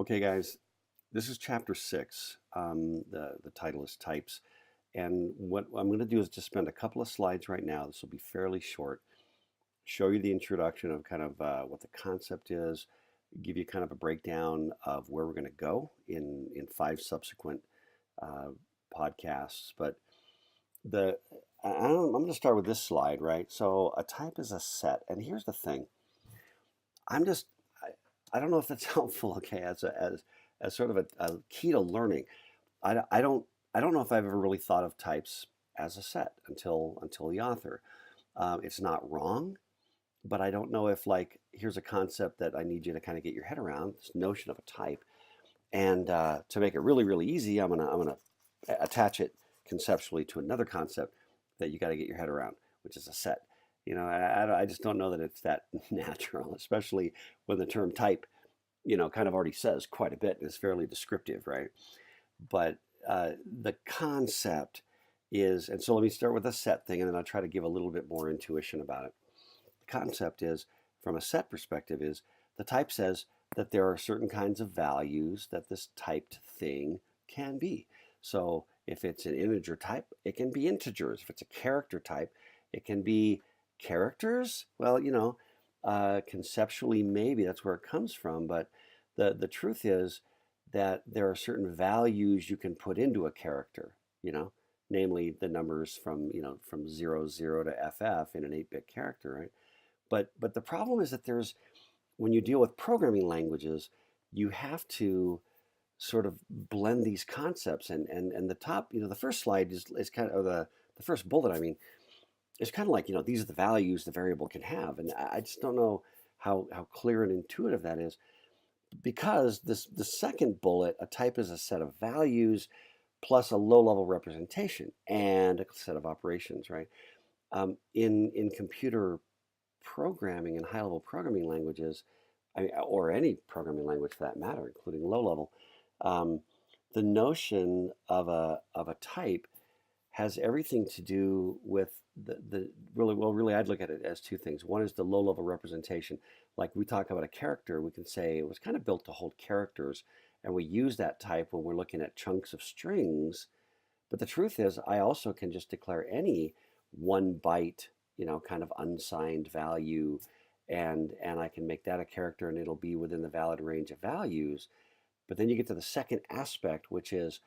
Okay, guys, this is chapter 6. The title is Types. And what I'm going to do is just spend a couple of slides right now. This will be fairly short. Show you the introduction of kind of what the concept is, give you kind of a breakdown of where we're going to go in 5 subsequent uh, podcasts. But the I'm going to start with this slide, right? So a type is a set. And here's the thing. I'm just, I don't know if that's helpful, okay, as sort of a key to learning. I, I don't I don't know if I've ever really thought of types as a set until the author. It's not wrong, but I don't know if like here's a concept that I need you to kind of get your head around this notion of a type. And to make it really easy, I'm gonna attach it conceptually to another concept that you got to get your head around, which is a set. I just don't know that it's that natural, especially when the term type, kind of already says quite a bit and is fairly descriptive, right? But the concept is, and so let me start with a set thing, and then I'll try to give a little bit more intuition about it. The concept is, from a set perspective, is the type says that there are certain kinds of values that this typed thing can be. So if it's an integer type, it can be integers. If it's a character type, it can be characters. Well, conceptually, maybe that's where it comes from, but the truth is that there are certain values you can put into a character, namely the numbers from 00 to FF in an 8-bit character, right? But the problem is that when you deal with programming languages, you have to sort of blend these concepts and the top, the first slide is kind of, or the first bullet, I mean, it's kind of like, these are the values the variable can have. And I just don't know how clear and intuitive that is, because the second bullet, a type is a set of values plus a low-level representation and a set of operations, right? In computer programming and high-level programming languages, or any programming language for that matter, including low-level, um, the notion of a type has everything to do with the really I'd look at it as two things. One is the low level representation. Like we talk about a character, we can say it was kind of built to hold characters, and we use that type when we're looking at chunks of strings. But the truth is, I also can just declare any 1 byte, kind of unsigned value, and I can make that a character, and it'll be within the valid range of values. But then you get to the second aspect, which is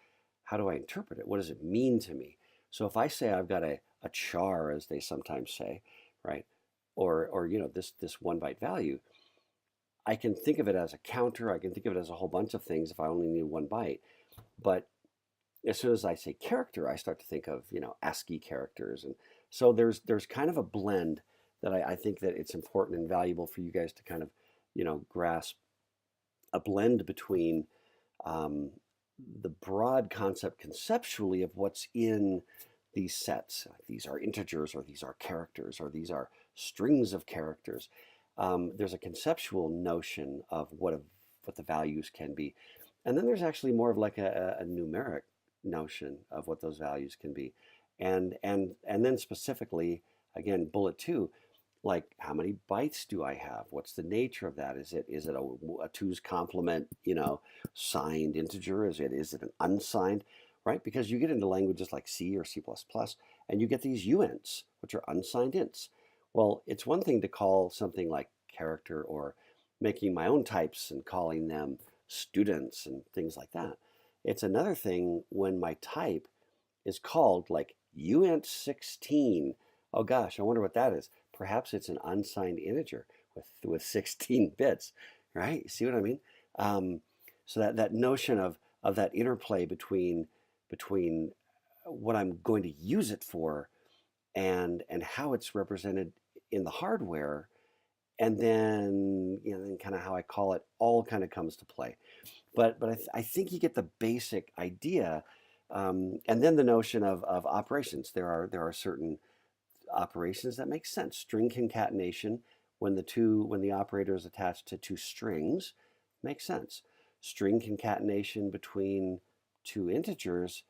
how do I interpret it? What does it mean to me? So if I say I've got a char, as they sometimes say, right, or this 1 byte value, I can think of it as a counter. I can think of it as a whole bunch of things if I only need 1 byte. But as soon as I say character, I start to think of ASCII characters, and so there's kind of a blend that I think that it's important and valuable for you guys to kind of grasp, a blend between um, the broad concept conceptually of what's in these sets. These are integers, or these are characters, or these are strings of characters. There's a conceptual notion of what the values can be. And then there's actually more of like a numeric notion of what those values can be. And then specifically, again, bullet 2, like how many bytes do I have? What's the nature of that? Is it a two's complement, signed integer? Is it an unsigned, right? Because you get into languages like C or C++, and you get these uints, which are unsigned ints. Well, it's one thing to call something like character, or making my own types and calling them students and things like that. It's another thing when my type is called like uint16. Oh gosh, I wonder what that is. Perhaps it's an unsigned integer with 16 bits, right? You see what I mean? So that notion of that interplay between what I'm going to use it for and how it's represented in the hardware, and then and kind of how I call it, all kind of comes to play. But I think you get the basic idea, and then the notion of operations. There are certain operations that make sense. String concatenation, when the operator is attached to two strings, makes sense. String concatenation between two integers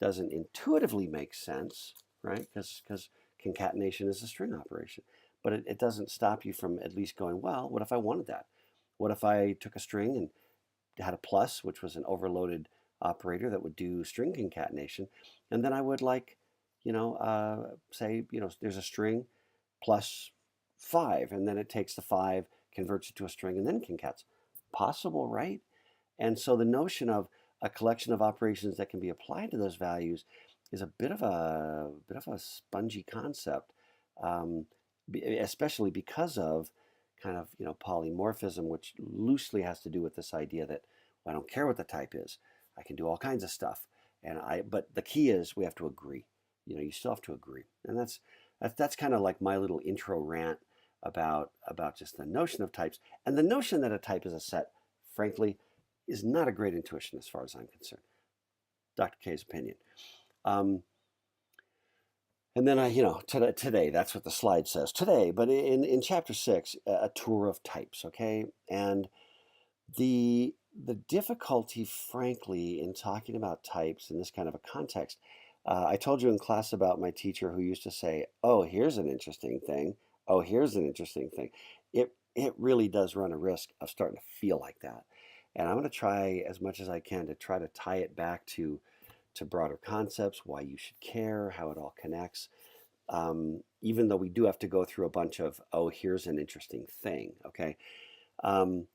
doesn't intuitively make sense, right? Because concatenation is a string operation. But it doesn't stop you from at least going, well, what if I wanted that? What if I took a string and had a plus, which was an overloaded operator that would do string concatenation. And then I would like, say, there's a string plus 5, and then it takes the 5, converts it to a string, and then concats. Possible, right? And so the notion of a collection of operations that can be applied to those values is a bit of a spongy concept, um, especially because of kind of polymorphism, which loosely has to do with this idea that, well, I don't care what the type is, I can do all kinds of stuff, but the key is we have to agree. You still have to agree, and that's kind of like my little intro rant about just the notion of types, and the notion that a type is a set, frankly, is not a great intuition as far as I'm concerned. Dr. K's opinion. Um, and then today, that's what the slide says today, but in chapter 6, a tour of types, okay? And the difficulty, frankly, in talking about types in this kind of a context, I told you in class about my teacher who used to say, "Oh, here's an interesting thing. Oh, here's an interesting thing." It really does run a risk of starting to feel like that. And I'm going to try as much as I can to try to tie it back to broader concepts, why you should care, how it all connects. Even though we do have to go through a bunch of, oh, here's an interesting thing, okay? Um,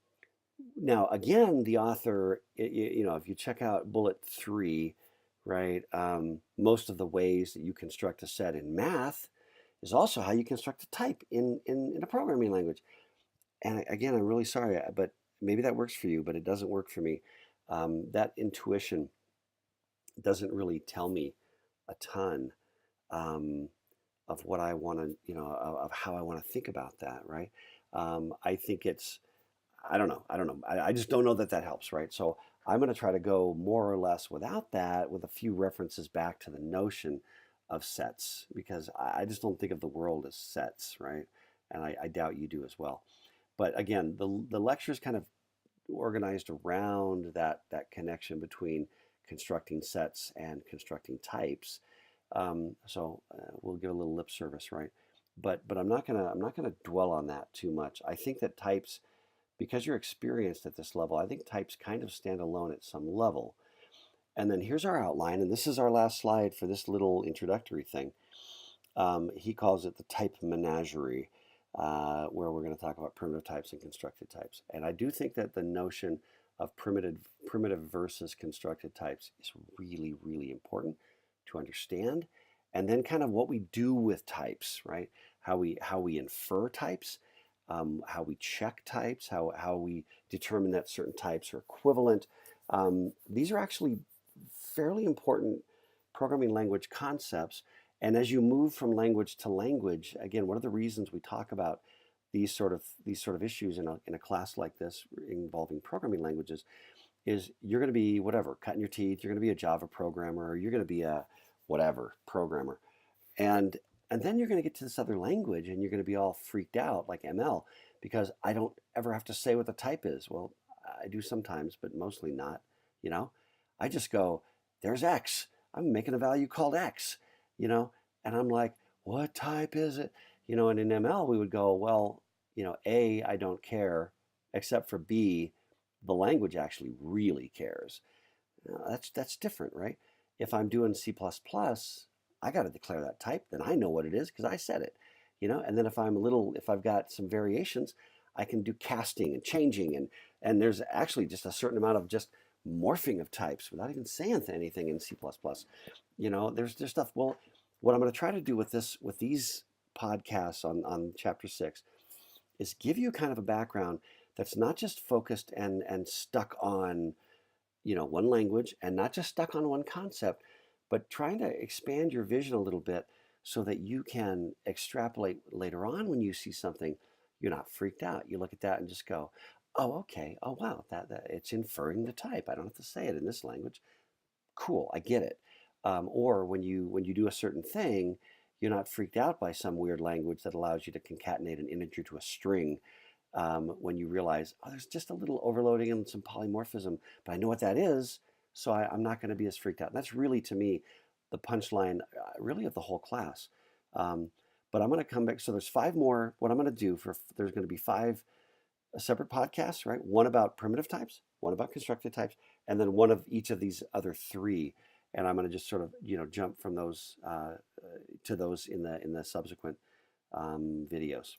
Now, again, the author, if you check out bullet 3, right, most of the ways that you construct a set in math is also how you construct a type in a programming language. And again, I'm really sorry, but maybe that works for you, but it doesn't work for me. That intuition doesn't really tell me a ton um, of what I want to, of how I want to think about that, right? I think I don't know. I just don't know that that helps, right? So I'm going to try to go more or less without that, with a few references back to the notion of sets, because I just don't think of the world as sets, right? And I doubt you do as well. But again, the lecture is kind of organized around that connection between constructing sets and constructing types. So we'll give a little lip service, right? But I'm not gonna dwell on that too much. I think that types, because you're experienced at this level, I think types kind of stand alone at some level. And then here's our outline, and this is our last slide for this little introductory thing. He calls it the type menagerie, where we're going to talk about primitive types and constructed types. And I do think that the notion of primitive versus constructed types is really, really important to understand. And then kind of what we do with types, right? How we infer types, how we check types, how we determine that certain types are equivalent. These are actually fairly important programming language concepts. And as you move from language to language, again, one of the reasons we talk about these sort of issues in a class like this involving programming languages is you're going to be whatever, cutting your teeth, you're going to be a Java programmer, or you're going to be a whatever programmer. And and then you're going to get to this other language and you're going to be all freaked out like ML, because I don't ever have to say what the type is. Well, I do sometimes, but mostly not, you know. I just go, there's X. I'm making a value called X, you know, and I'm like, what type is it? And in ML we would go, well, A, I don't care, except for B, the language actually really cares. That's different, right? If I'm doing C++, I got to declare that type, then I know what it is because I said it, And then if I've got some variations, I can do casting and changing, and there's actually just a certain amount of just morphing of types without even saying anything in C++. There's stuff. Well, what I'm going to try to do with these podcasts on chapter 6 is give you kind of a background that's not just focused and stuck on one language, and not just stuck on one concept, but trying to expand your vision a little bit so that you can extrapolate later on when you see something. You're not freaked out. You look at that and just go, oh, okay. Oh, wow. That it's inferring the type. I don't have to say it in this language. Cool. I get it. Or when you do a certain thing, you're not freaked out by some weird language that allows you to concatenate an integer to a string, when you realize, oh, there's just a little overloading and some polymorphism, but I know what that is, so I'm not going to be as freaked out. And that's really, to me, the punchline, really, of the whole class. Um, but I'm going to come back. So there's 5 more. What I'm going to do there's going to be 5 separate podcasts, right? One about primitive types, one about constructed types, and then one of each of these other three. And I'm going to just sort of, jump from those to those in the subsequent videos.